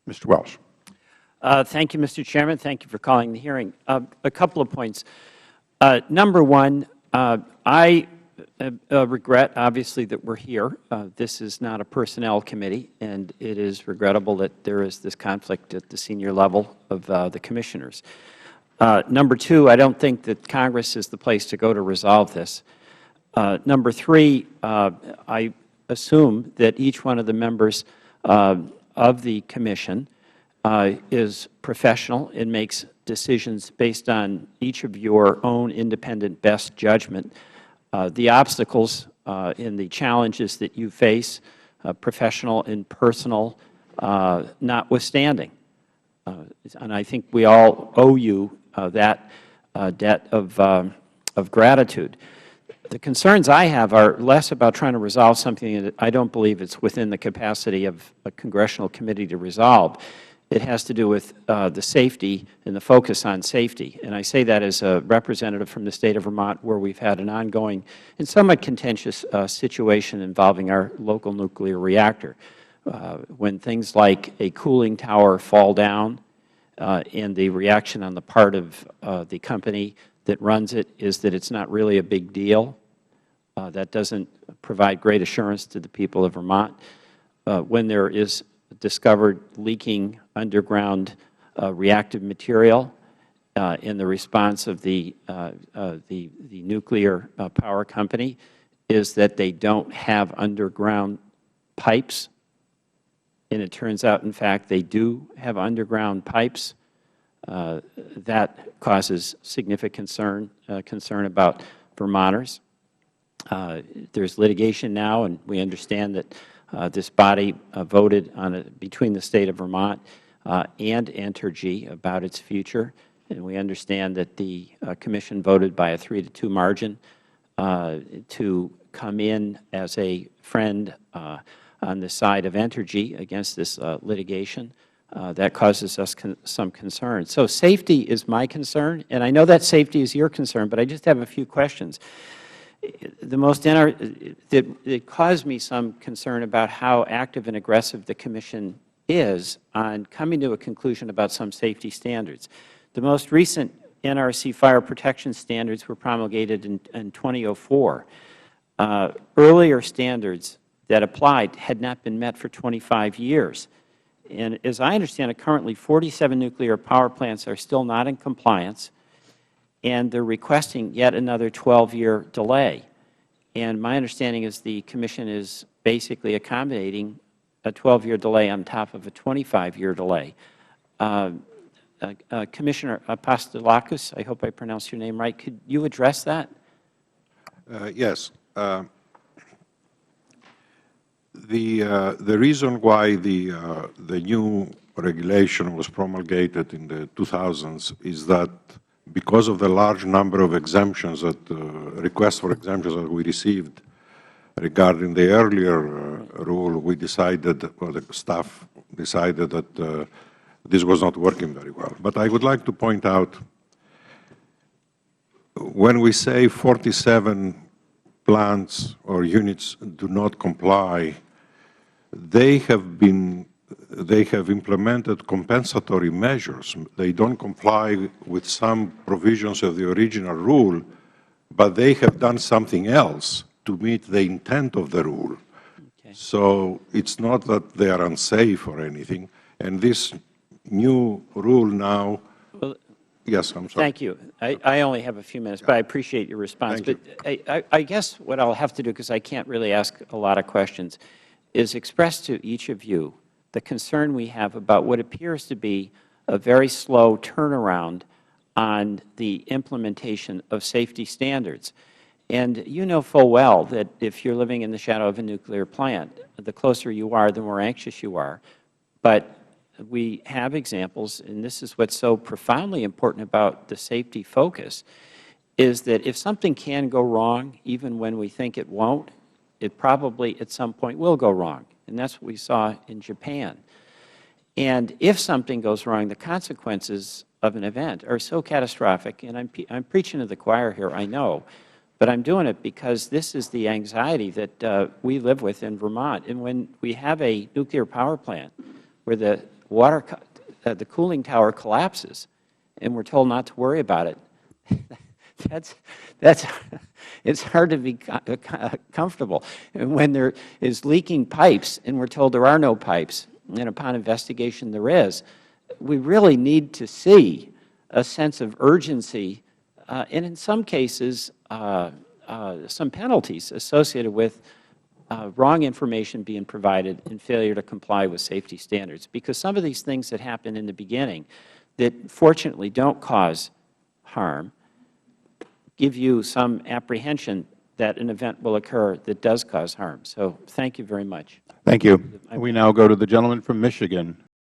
Mr. Welch. Thank you, Mr. Chairman. Thank you for calling the hearing. A couple of points. Number one, I regret, obviously, that we're here. This is not a personnel committee, and it is regrettable that there is this conflict at the senior level of the commissioners. Number two, I don't think that Congress is the place to go to resolve this. Number three, I assume that each one of the members of the Commission is professional and makes decisions based on each of your own independent best judgment. The obstacles and the challenges that you face, professional and personal, notwithstanding. And I think we all owe you that debt of gratitude. The concerns I have are less about trying to resolve something that I don't believe it's within the capacity of a congressional committee to resolve. It has to do with the safety and the focus on safety. And I say that as a representative from the State of Vermont, where we've had an ongoing and somewhat contentious situation involving our local nuclear reactor. When things like a cooling tower fall down and the reaction on the part of the company that runs it is that it's not really a big deal. That doesn't provide great assurance to the people of Vermont. When there is discovered leaking underground reactive material in the response of the nuclear power company is that they don't have underground pipes. And it turns out, in fact, they do have underground pipes. That causes significant concern about Vermonters. There's litigation now, and we understand that this body voted on between the State of Vermont and Entergy about its future, and we understand that the Commission voted by a 3-2 margin to come in as a friend on the side of Entergy against this litigation. That causes us some concern. So safety is my concern, and I know that safety is your concern, but I just have a few questions. It caused me some concern about how active and aggressive the Commission is on coming to a conclusion about some safety standards. The most recent NRC fire protection standards were promulgated in 2004. Earlier standards that applied had not been met for 25 years. And as I understand it, currently 47 nuclear power plants are still not in compliance, and they're requesting yet another 12-year delay. And my understanding is the Commission is basically accommodating a 12-year delay on top of a 25-year delay. Commissioner Apostolakis, I hope I pronounced your name right. Could you address that? Yes. The reason why the new regulation was promulgated in the 2000s is that because of the large number of exemptions that requests for exemptions that we received regarding the earlier rule, we decided, or the staff decided, that this was not working very well. But I would like to point out, when we say 47 plants or units do not comply, they have implemented compensatory measures. They don't comply with some provisions of the original rule, but they have done something else to meet the intent of the rule. Okay. So it's not that they are unsafe or anything. And this new rule now, well, yes, I'm sorry. Thank you. I only have a few minutes, but I appreciate your response. Thank you. I guess what I'll have to do, because I can't really ask a lot of questions, is express to each of you the concern we have about what appears to be a very slow turnaround on the implementation of safety standards. And you know full well that if you're living in the shadow of a nuclear plant, the closer you are, the more anxious you are. But we have examples, and this is what's so profoundly important about the safety focus, is that if something can go wrong, even when we think it won't, it probably at some point will go wrong. And that's what we saw in Japan. And if something goes wrong, the consequences of an event are so catastrophic, and I'm preaching to the choir here, I know, but I'm doing it because this is the anxiety that we live with in Vermont. And when we have a nuclear power plant where the the cooling tower collapses, and we're told not to worry about it. It's hard to be comfortable. And when there is leaking pipes, and we're told there are no pipes, and upon investigation there is, we really need to see a sense of urgency, and in some cases, some penalties associated with wrong information being provided and failure to comply with safety standards. Because some of these things that happen in the beginning that fortunately don't cause harm give you some apprehension that an event will occur that does cause harm. So thank you very much. Thank you. We now go to the gentleman from Michigan.